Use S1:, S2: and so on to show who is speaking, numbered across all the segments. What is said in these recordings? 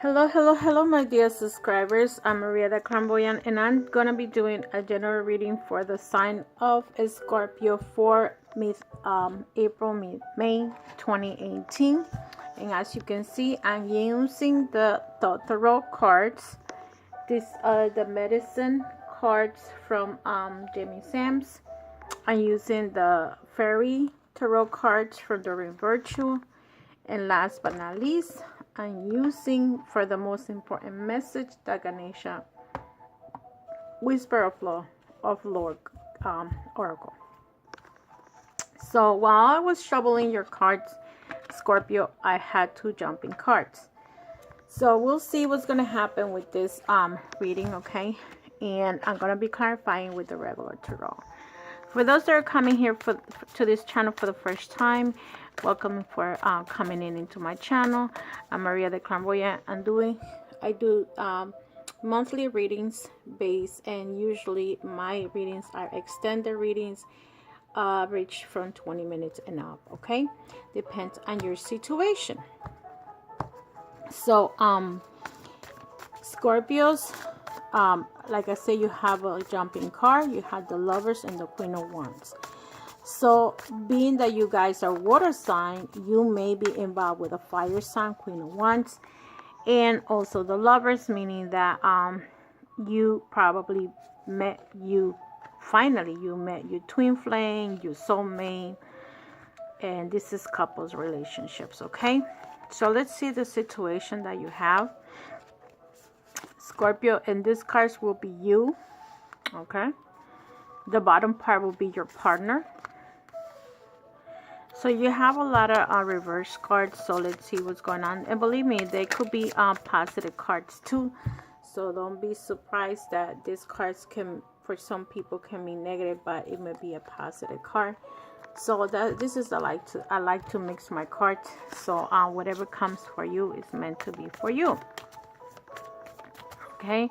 S1: Hello, my dear subscribers. I'm Maria the Clairvoyant, and I'm gonna be doing a general reading for the sign of Scorpio for April, May 2018. And as you can see, I'm using the tarot cards. These are the medicine cards from Jamie Sams. I'm using the fairy tarot cards from the Virtue, and last but not least, I'm using for the most important message the Ganesha Whisper of Lord Oracle. So while I was shuffling your cards, Scorpio, I had two jumping cards. So we'll see what's going to happen with this reading, okay? And I'm going to be clarifying with the regular tarot. For those that are coming here to this channel for the first time, welcome for coming into my channel. I'm Maria the Clairvoyant. I do monthly readings based, and usually my readings are extended readings, average from 20 minutes and up, okay? Depends on your situation. So Scorpios, like I said, you have a jumping card, you have the Lovers and the Queen of Wands. So being that you guys are water sign, you may be involved with a fire sign, Queen of Wands, and also the Lovers, meaning that you probably met your twin flame, your soulmate, and this is couples relationships, okay? So let's see the situation that you have, Scorpio, and these cards will be you, okay? The bottom part will be your partner. So you have a lot of reverse cards, so let's see what's going on. And believe me, they could be positive cards too. So don't be surprised that these cards can, for some people, can be negative, but it may be a positive card. So this is I like to mix my cards. So whatever comes for you is meant to be for you. Okay.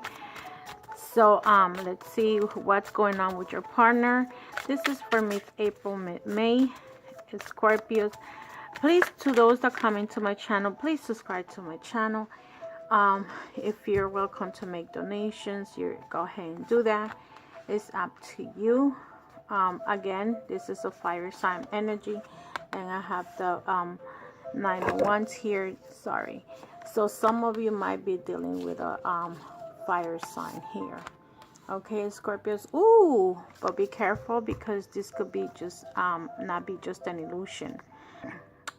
S1: So let's see what's going on with your partner. This is for April, May. Scorpios, please, to those that come into my channel, please subscribe to my channel. If you're welcome to make donations, you go ahead and do that. It's up to you. Again, this is a fire sign energy, and I have the 9 of Wands here. Sorry. So some of you might be dealing with a fire sign here. Okay, Scorpios. Ooh, but be careful, because this could be just not be just an illusion.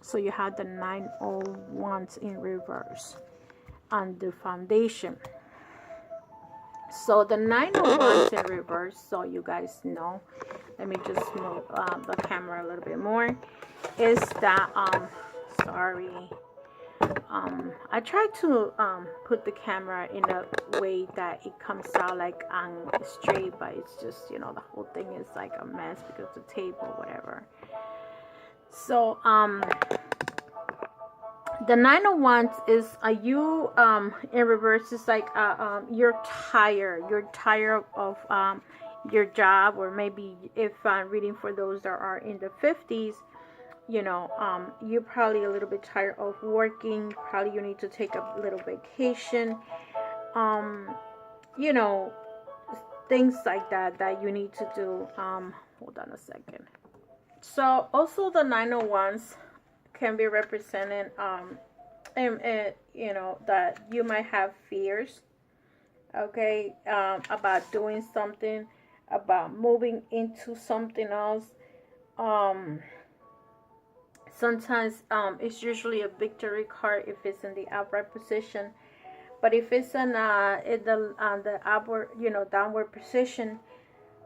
S1: So you have the 9 of Wands in reverse on the foundation. So the 9 of Wands in reverse, so you guys know, let me just move the camera a little bit more, is that I try to put the camera in a way that it comes out like on straight, but it's just, the whole thing is like a mess because the table, whatever. So the 9 of Wands is you in reverse. Is like you're tired of your job, or maybe if I'm reading for those that are in the 50s, you're probably a little bit tired of working. Probably you need to take a little vacation. Things like that you need to do. Hold on a second. So also the 9 of Wands can be represented, that you might have fears, okay, about doing something, about moving into something else. Sometimes it's usually a victory card if it's in the upright position, but if it's in the upward, downward position,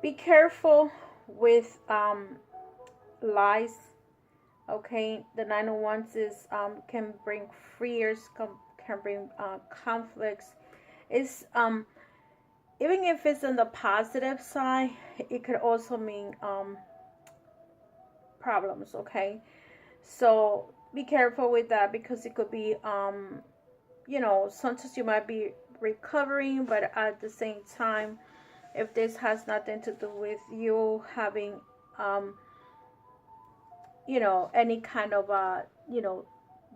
S1: be careful with lies. Okay, the 9 of Wands is can bring fears, can bring conflicts. It's even if it's on the positive side, it could also mean problems. Okay. So be careful with that, because it could be, sometimes you might be recovering, but at the same time, if this has nothing to do with you having, any kind of,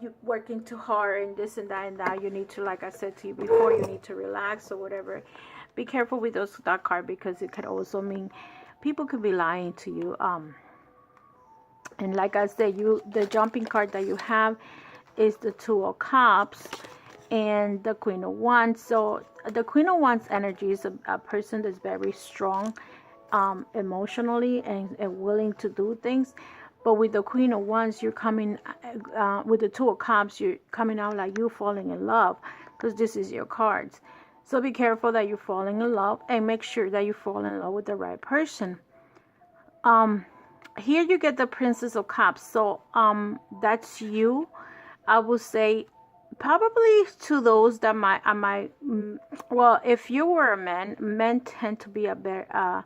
S1: you working too hard and this and that and that. You need to, like I said to you before, you need to relax or whatever. Be careful with that card, because it could also mean people could be lying to you. And like I said, the jumping card that you have is the Two of Cups and the Queen of Wands. So the Queen of Wands energy is a person that's very strong emotionally and willing to do things. But with the Queen of Wands, you're coming with the Two of Cups, you're coming out like you falling in love, because this is your cards. So be careful that you're falling in love, and make sure that you fall in love with the right person. Here you get the Princess of Cups. So that's you. I would say probably to those that well, if you were a man, men tend to be a better,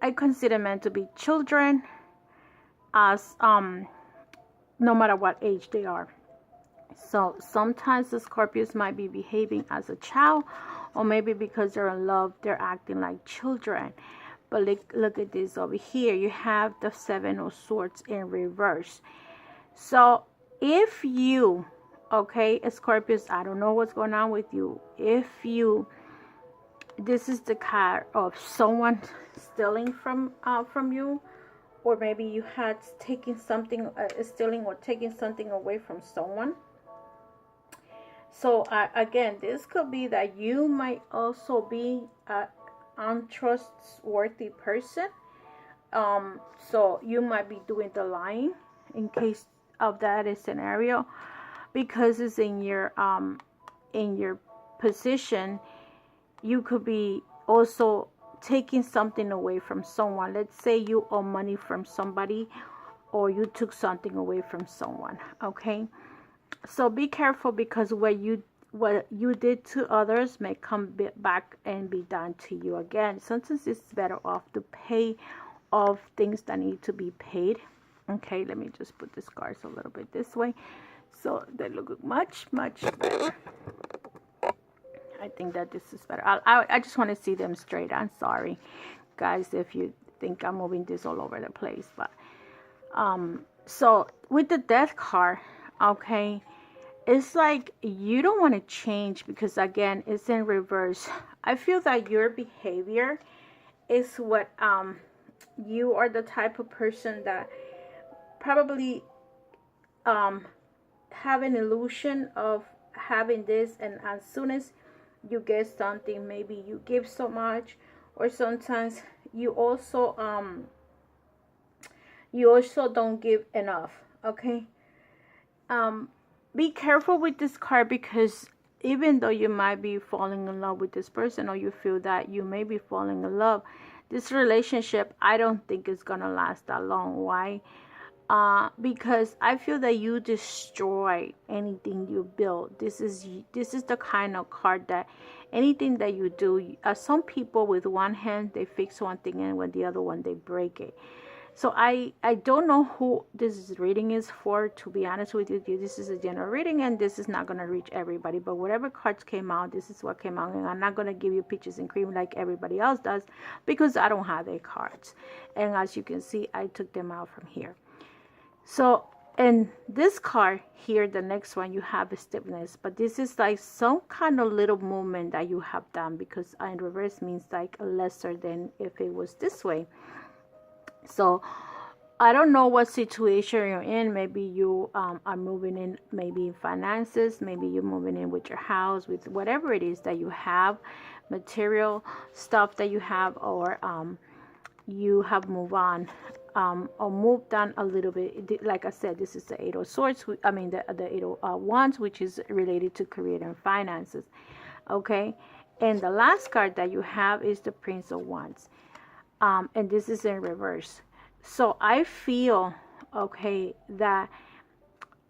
S1: I consider men to be children, as no matter what age they are. So sometimes the Scorpios might be behaving as a child, or maybe because they're in love, they're acting like children. But look at this over here. You have the Seven of Swords in reverse. So if you, okay, Scorpios, I don't know what's going on with you. This is the card of someone stealing from you, or maybe you had taken something, stealing or taking something away from someone. So again, this could be that you might also be an untrustworthy person. So you might be doing the lying in case of that scenario, because it's in your position. You could be also taking something away from someone. Let's say you owe money from somebody, or you took something away from someone. Okay, so be careful, because what you did to others may come back and be done to you again. Sometimes it's better off to pay off things that need to be paid. Okay, let me just put these cards a little bit this way, so they look much better. I think that this is better. I just want to see them straight. I'm sorry, guys, if you think I'm moving this all over the place. But so with the Death card, okay, it's like you don't want to change, because again, it's in reverse. I feel that your behavior is what you are the type of person that probably have an illusion of having this, and as soon as you get something, maybe you give so much, or sometimes you also don't give enough. Okay, be careful with this card, because even though you might be falling in love with this person, or you feel that you may be falling in love, this relationship, I don't think is gonna last that long. Why? Because I feel that you destroy anything you build. This is the kind of card that anything that you do, some people with one hand they fix one thing, and with the other one they break it. So I don't know who this reading is for, to be honest with you. This is a general reading, and this is not going to reach everybody, but whatever cards came out, this is what came out. And I'm not going to give you peaches and cream like everybody else does, because I don't have their cards. And as you can see, I took them out from here. So in this card here, the next one, you have stiffness, but this is like some kind of little movement that you have done, because in reverse means like lesser than if it was this way. So I don't know what situation you're in. Maybe you are moving in, maybe in finances, maybe you're moving in with your house, with whatever it is that you have, material stuff that you have, or you have moved on, or moved on a little bit. Like I said, this is the Eight of Swords. I mean the Eight of Wands, which is related to career and finances. Okay, and the last card that you have is the Prince of Wands, and this is in reverse. So I feel, okay, that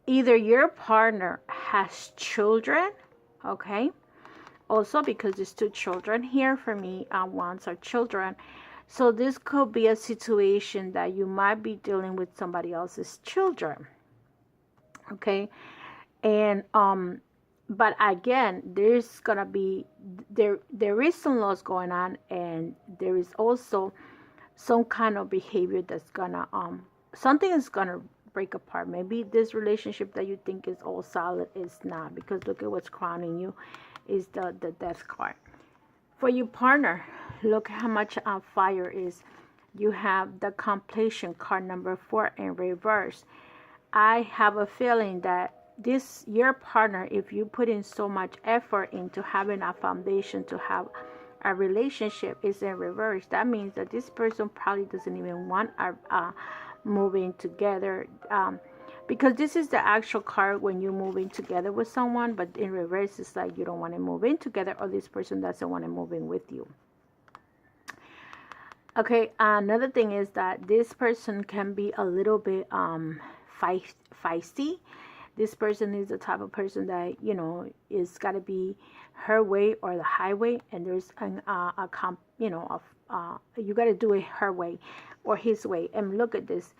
S1: either your partner has children, okay, also because there's two children here for me, wands are children. So this could be a situation that you might be dealing with somebody else's children, okay? And but again, there's gonna be there is some loss going on, and there is also some kind of behavior that's gonna something is gonna break apart. Maybe this relationship that you think is all solid is not, because look at what's crowning you is the death card. For your partner, look how much fire is. You have the completion card, number 4 in reverse. I have a feeling that your partner, if you put in so much effort into having a foundation to have a relationship, is in reverse. That means that this person probably doesn't even want moving together, because this is the actual card when you're moving together with someone, but in reverse it's like you don't want to move in together, or this person doesn't want to move in with you. Okay, another thing is that this person can be a little bit feisty. This person is the type of person that, you know, is got to be her way or the highway, and there's you got to do it her way or his way. And look at this.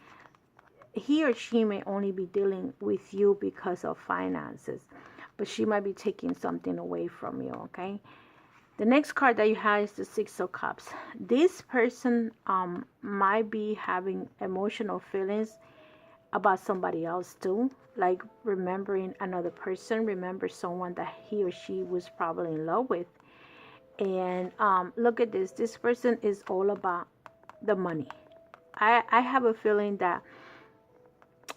S1: He or she may only be dealing with you because of finances, but she might be taking something away from you, okay? The next card that you have is the 6 of Cups. This person might be having emotional feelings about somebody else too, like remembering another person, remember someone that he or she was probably in love with. And look at this. This person is all about the money. I have a feeling that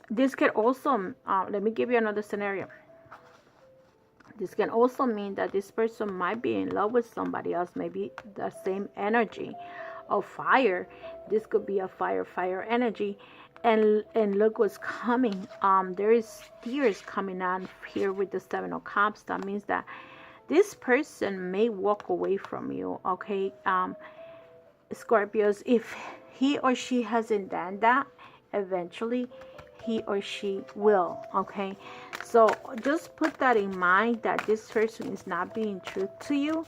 S1: this could also, let me give you another scenario. This can also mean that this person might be in love with somebody else, maybe the same energy of fire. This could be a fire energy. And look what's coming. There is tears coming on here with the 7 of Cups. That means that this person may walk away from you, okay? Scorpios, if he or she hasn't done that, eventually he or she will, okay? So just put that in mind, that this person is not being true to you.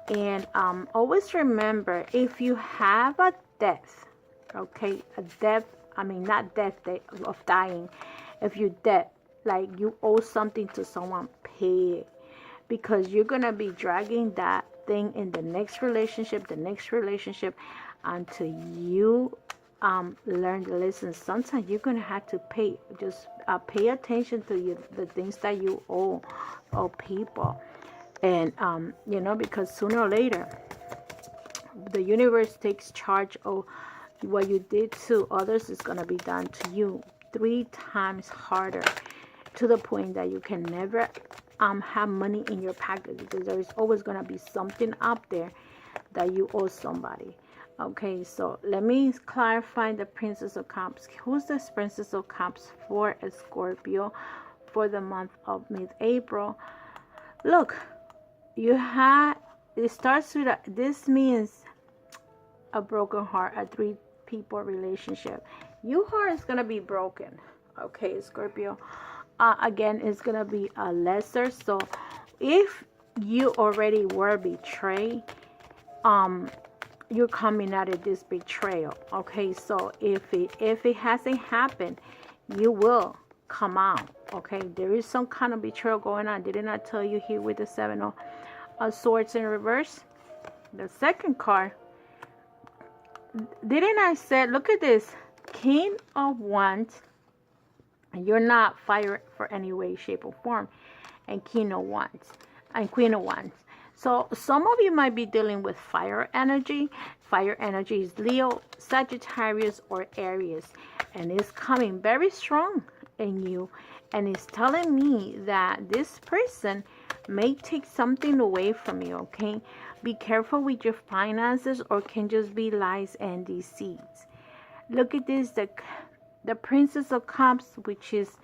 S1: And always remember, if you have a death, okay, a death, I mean not death of dying, if you dead, like you owe something to someone, pay it, because you're gonna be dragging that thing in the next relationship until you learn the lesson. Sometimes you're gonna have to pay. Just pay attention to the things that you owe people, and you know, because sooner or later the universe takes charge of what you did to others is gonna be done to you 3 times harder, to the point that you can never have money in your pocket, because there is always gonna be something up there that you owe somebody. Okay, so let me clarify the Princess of Cups. Who's this Princess of Cups for a Scorpio for the month of mid-April? Look, you had, it starts with this means a broken heart, a 3-people relationship. Your heart is going to be broken, okay, Scorpio. Again, it's going to be a lesser. So if you already were betrayed, you're coming out of this betrayal, okay? So if it hasn't happened, you will come out, okay? There is some kind of betrayal going on. Didn't I tell you here with the 7 of Swords in reverse? The second card, didn't I say, look at this, King of Wands. You're not fire for any way, shape, or form, and King of Wands and Queen of Wands. So some of you might be dealing with fire energy. Fire energy is Leo, Sagittarius, or Aries, and it's coming very strong in you, and it's telling me that this person may take something away from you, okay? Be careful with your finances, or can just be lies and deceits. Look at this, the Princess of Cups, which is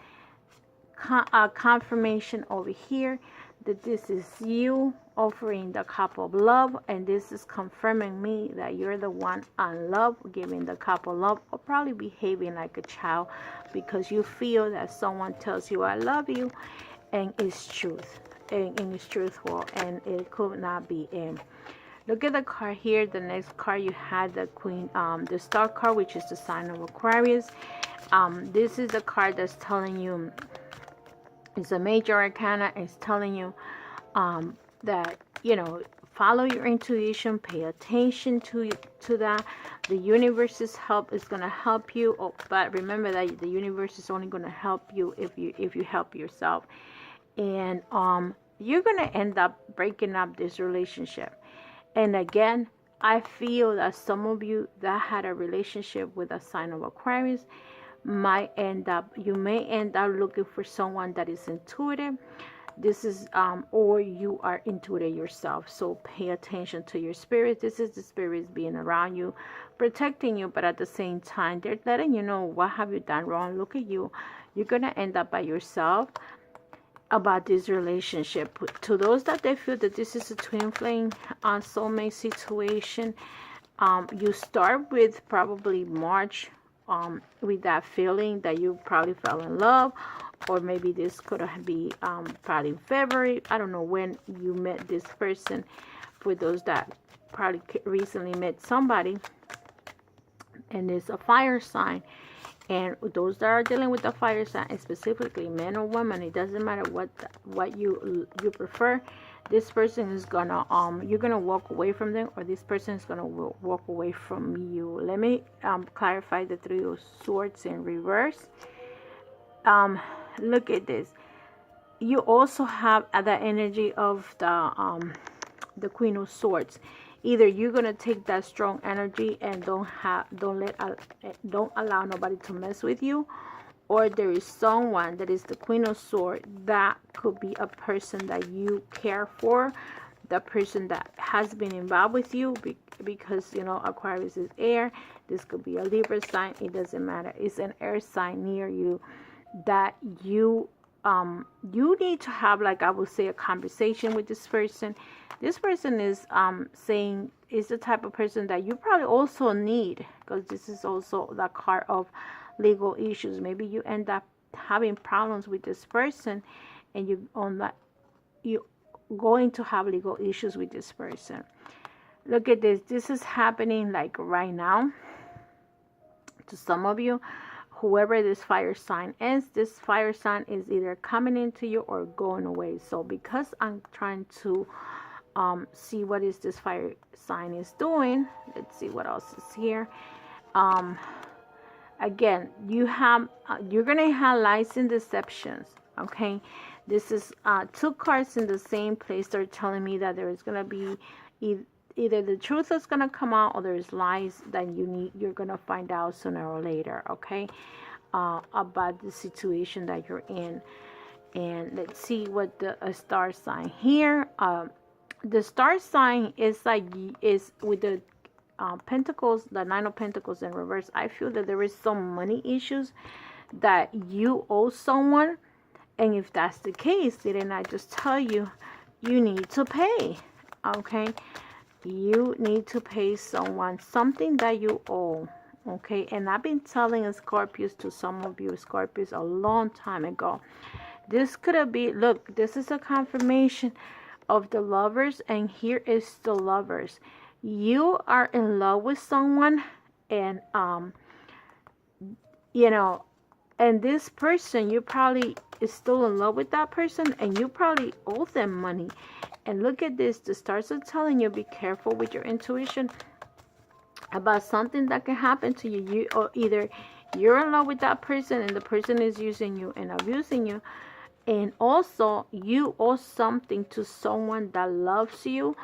S1: a confirmation over here that this is you offering the cup of love, and this is confirming me that you're the one on love, giving the cup of love, or probably behaving like a child because you feel that someone tells you I love you, and it's truth, and it's truthful, and it could not be in. Look at the card here. The next card you had the Queen, the Star card, which is the sign of Aquarius. This is the card that's telling you, it's a major arcana. It's telling you that, you know, follow your intuition, pay attention to that. The universe's help is going to help you, but remember that the universe is only going to help you if you help yourself. And you're going to end up breaking up this relationship. And again, I feel that some of you that had a relationship with a sign of Aquarius you may end up looking for someone that is intuitive. This is or you are intuitive yourself. So pay attention to your spirit. This is the spirits being around you, protecting you, but at the same time they're letting you know, what have you done wrong? Look at you. You're gonna end up by yourself about this relationship. To those that they feel that this is a twin flame soulmate situation, you start with probably March with that feeling that you probably fell in love, or maybe this could be probably February. I don't know when you met this person. For those that probably recently met somebody, and it's a fire sign. And those that are dealing with the fire sign, specifically men or women, it doesn't matter what you prefer. This person is gonna you're gonna walk away from them, or this person is gonna walk away from you. Let me clarify the Three of Swords in reverse. Look at this. You also have the energy of the Queen of Swords. Either you're gonna take that strong energy and don't allow nobody to mess with you, or there is someone that is the Queen of Swords that could be a person that you care for, the person that has been involved with you, because you know Aquarius is air. This could be a Libra sign. It doesn't matter. It's an air sign near you that you need to have, like I would say, a conversation with this person. This person is saying is the type of person that you probably also need, because this is also the card of legal issues. Maybe you end up having problems with this person, and you're going to have legal issues with this person. Look at this. This is happening like right now to some of you. Whoever this fire sign is, this fire sign is either coming into you or going away. So because I'm trying to see what is this fire sign is doing, let's see what else is here. Again, you're gonna have lies and deceptions. Okay, this is two cards in the same place. They're telling me that there is gonna be either the truth is gonna come out, or there's lies that you're gonna find out sooner or later. Okay, about the situation that you're in. And let's see what the star sign here. The star sign is with the Pentacles, the Nine of Pentacles in reverse. I feel that there is some money issues that you owe someone, and if that's the case, didn't I just tell you, you need to pay? Okay, you need to pay someone something that you owe. Okay, and I've been telling Scorpios, to some of you Scorpios, a long time ago. This could be, look, this is a confirmation of the Lovers, and here is the Lovers. You are in love with someone, and you know, and this person, you probably is still in love with that person, and you probably owe them money. And look at this. The stars are telling you, be careful with your intuition about something that can happen to you. Or either you're in love with that person, and the person is using you and abusing you, and also you owe something to someone that loves you,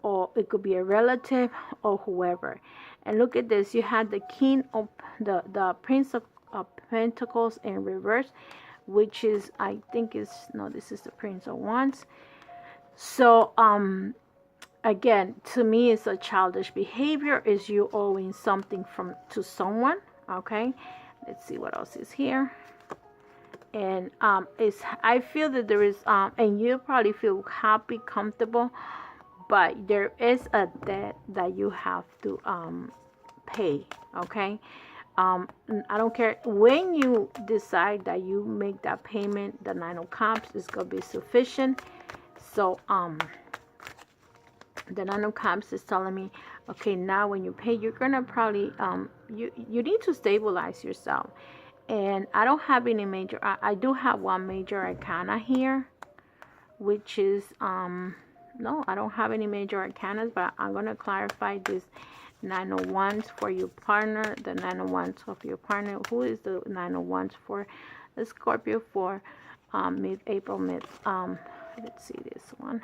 S1: or it could be a relative or whoever. And look at this. You had the King of the Prince of Pentacles in reverse, which is, I think is, no, this is the Prince of Wands. So again, to me, it's a childish behavior. Is you owing something to someone. Okay, let's see what else is here. And I feel that there is and you probably feel happy, comfortable, but there is a debt that you have to pay. Okay, I don't care when you decide that you make that payment. The Nine of Cups is gonna be sufficient. So the Nine of Cups is telling me, okay, now when you pay, you're gonna probably you need to stabilize yourself. And I don't have any major, I do have one major arcana here, which is No, I don't have any major arcanas, but I'm going to clarify this 9 of Wands for your partner, the 9 of Wands of your partner. Who is the 9 of Wands for the Scorpio for mid-April, let's see this one.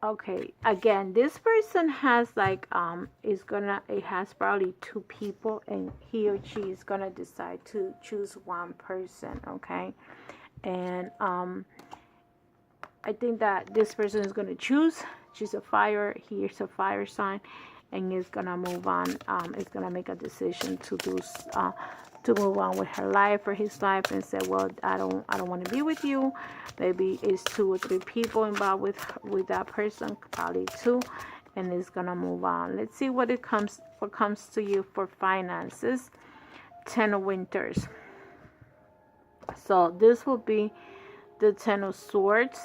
S1: Okay, again, this person has like it has probably 2 people, and he or she is gonna decide to choose one person. Okay, and I think that this person is gonna choose a fire. He's a fire sign, and is gonna move on. Is gonna make a decision to move on with her life or his life, and say, well, I don't want to be with you. Maybe it's 2 or 3 people involved with that person, probably 2, and it's gonna move on. Let's see what comes to you for finances. 10 of Winters. So this will be the 10 of Swords.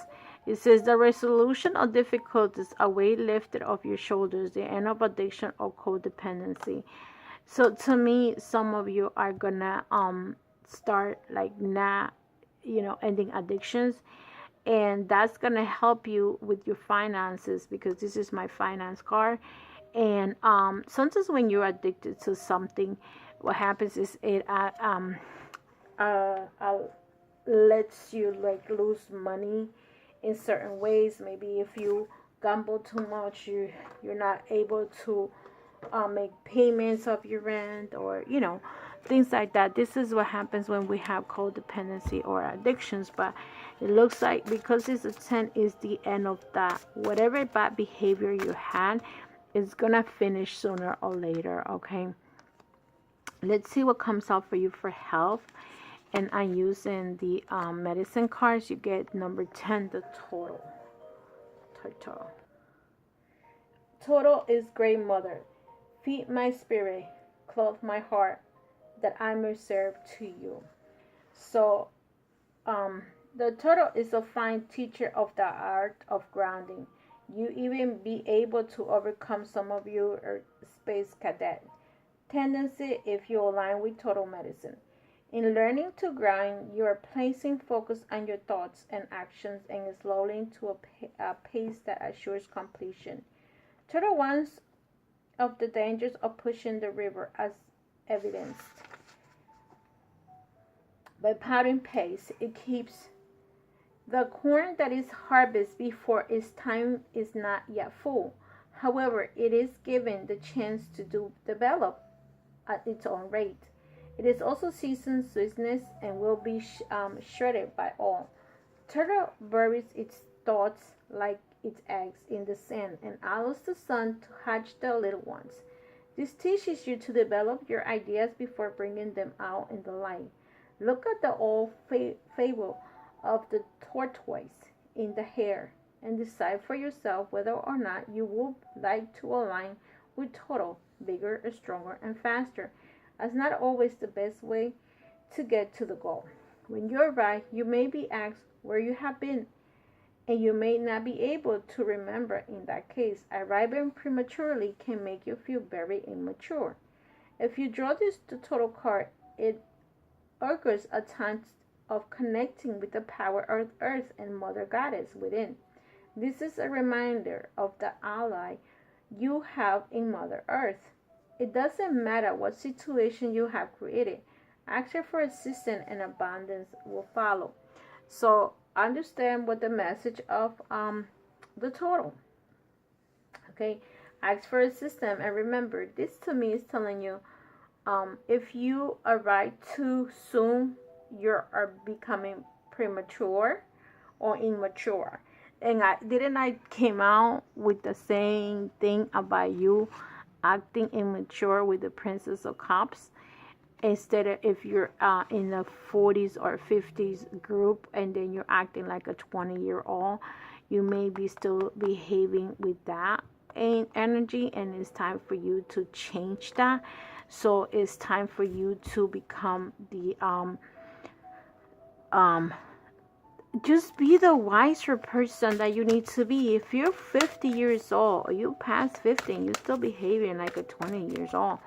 S1: It says the resolution of difficulties, a weight lifted off your shoulders, the end of addiction or codependency. So to me, some of you are gonna start like not, ending addictions, and that's gonna help you with your finances, because this is my finance card. And sometimes when you're addicted to something, what happens is it lets you like lose money in certain ways. Maybe if you gamble too much, you're not able to make payments of your rent, or things like that. This is what happens when we have codependency or addictions. But it looks like, because it's a 10, is the end of that. Whatever bad behavior you had is gonna finish sooner or later. Okay, let's see what comes out for you for health. And I'm using the medicine cards. You get number 10, the total. Total is Great Mother. Feed my spirit, clothe my heart, that I may serve to you. So, the Total is a fine teacher of the art of grounding. You even be able to overcome some of your space cadet tendency if you align with Total medicine. In learning to ground, you are placing focus on your thoughts and actions, and slowly to a pace that assures completion. Total warns of the dangers of pushing the river, as evidenced by powering pace. It keeps the corn that is harvested before its time is not yet full. However, it is given the chance to develop at its own rate. It is also seasoned sweetness and will be shredded by all. Turtle buries its thoughts like its eggs in the sand and allows the sun to hatch the little ones. This teaches you to develop your ideas before bringing them out in the light. Look at the old fable of the tortoise in the hare and decide for yourself whether or not you would like to align with Total, bigger, stronger, and faster, as not always the best way to get to the goal. When you arrive, you may be asked where you have been, and you may not be able to remember. In that case, arriving prematurely can make you feel very immature. If you draw the Total card, it augurs a time of connecting with the power of Earth and Mother Goddess within. This is a reminder of the ally you have in Mother Earth. It doesn't matter what situation you have created. Ask her for assistance and abundance will follow. So understand what the message of the Total. Okay, ask for assistance, and remember, this to me is telling you, if you arrive too soon, you are becoming premature or immature. And I came out with the same thing about you acting immature with the Princess of Cups. Instead of, if you're in the 40s or 50s group and then you're acting like a 20-year-old, you may be still behaving with that energy, and it's time for you to change that. So it's time for you to become the just be the wiser person that you need to be. If you're 50 years old, or you past 50 and you're still behaving like a 20 years old,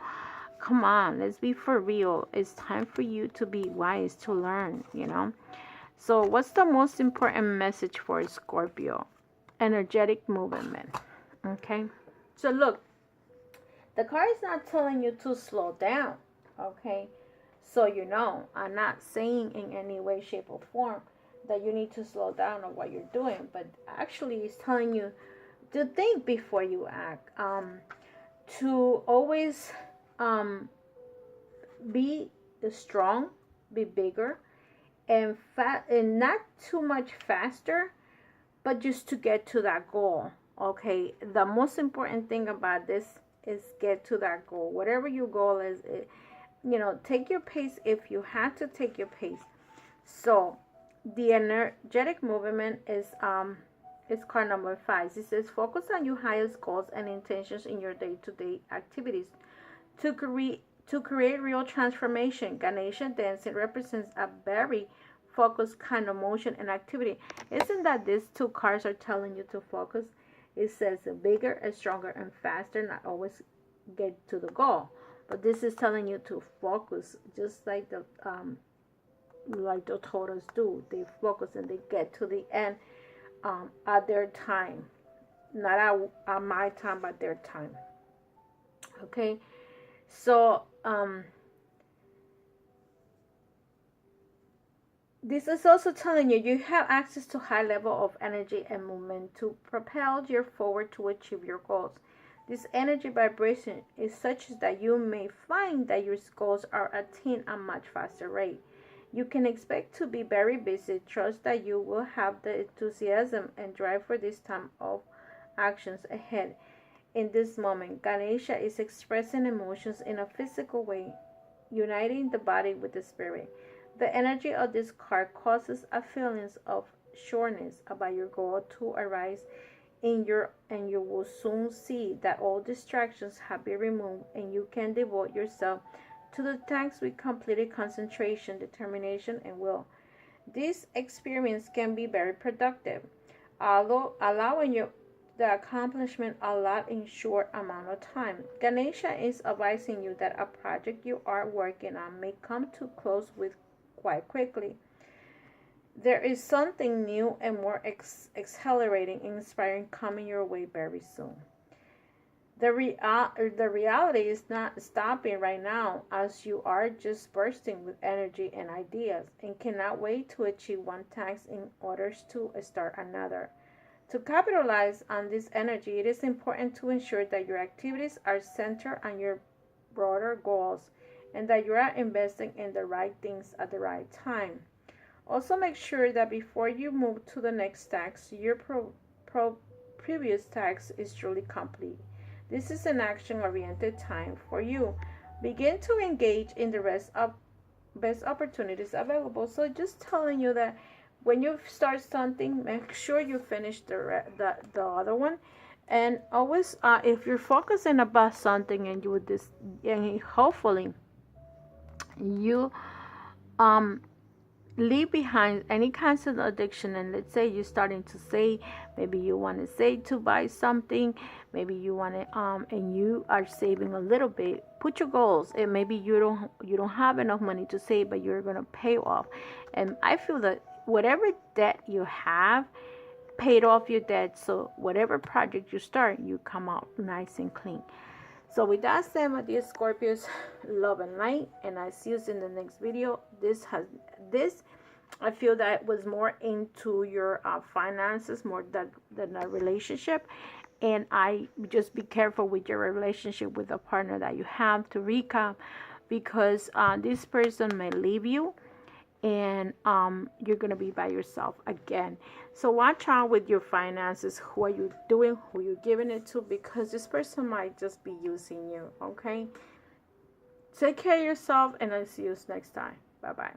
S1: come on, let's be for real. It's time for you to be wise, to learn, So what's the most important message for Scorpio? energetic movement. Okay, so look, the card is not telling you to slow down. Okay, so you know, I'm not saying in any way, shape, or form that you need to slow down on what you're doing, but actually it's telling you to think before you act, to always be strong, be bigger, and and not too much faster, but just to get to that goal. Okay, the most important thing about this is get to that goal. Whatever your goal is, take your pace if you have to take your pace. So the energetic movement is card number 5. It says focus on your highest goals and intentions in your day-to-day activities to create real transformation. Ganesha dancing represents a very focused kind of motion and activity. Isn't that these 2 cards are telling you to focus? It says bigger and stronger and faster, not always get to the goal, but this is telling you to focus, just like the Taurus do. They focus and they get to the end at their time, not at my time, but their time. Okay, so this is also telling you you have access to high level of energy and movement to propel you forward to achieve your goals. This energy vibration is such that you may find that your goals are attained at a much faster rate. You can expect to be very busy. Trust that you will have the enthusiasm and drive for this time of actions ahead. In this moment, Ganesha is expressing emotions in a physical way, uniting the body with the spirit. The energy of this card causes a feeling of sureness about your goal to arise and you will soon see that all distractions have been removed and you can devote yourself to the task with complete concentration, determination, and will. This experience can be very productive, although allowing you the accomplishment a lot in short amount of time. Ganesha is advising you that a project you are working on may come to close with quite quickly. There is something new and more exhilarating and inspiring coming your way very soon. The reality is not stopping right now, as you are just bursting with energy and ideas and cannot wait to achieve one task in order to start another. To capitalize on this energy, it is important to ensure that your activities are centered on your broader goals and that you are investing in the right things at the right time. Also, make sure that before you move to the next task, your previous task is truly complete. This is an action-oriented time for you. Begin to engage in the best opportunities available. So just telling you that when you start something, make sure you finish the other one. And always, if you're focusing about something and and hopefully you leave behind any kinds of addiction, and let's say you're starting to save, maybe you want to save to buy something, maybe you want to and you are saving a little bit, put your goals, and maybe you don't have enough money to save, but you're going to pay off. And I feel that whatever debt you have, paid off your debt, so whatever project you start, you come out nice and clean. So with that said, my dear Scorpios, love and light, and I see you in the next video. I feel that it was more into your finances more than a relationship, and I just be careful with your relationship with the partner that you have, to recap, because this person may leave you, and you're gonna be by yourself again. So watch out with your finances. Who are you doing, who you're giving it to, because this person might just be using you. Okay, take care of yourself, and I'll see you next time. Bye bye.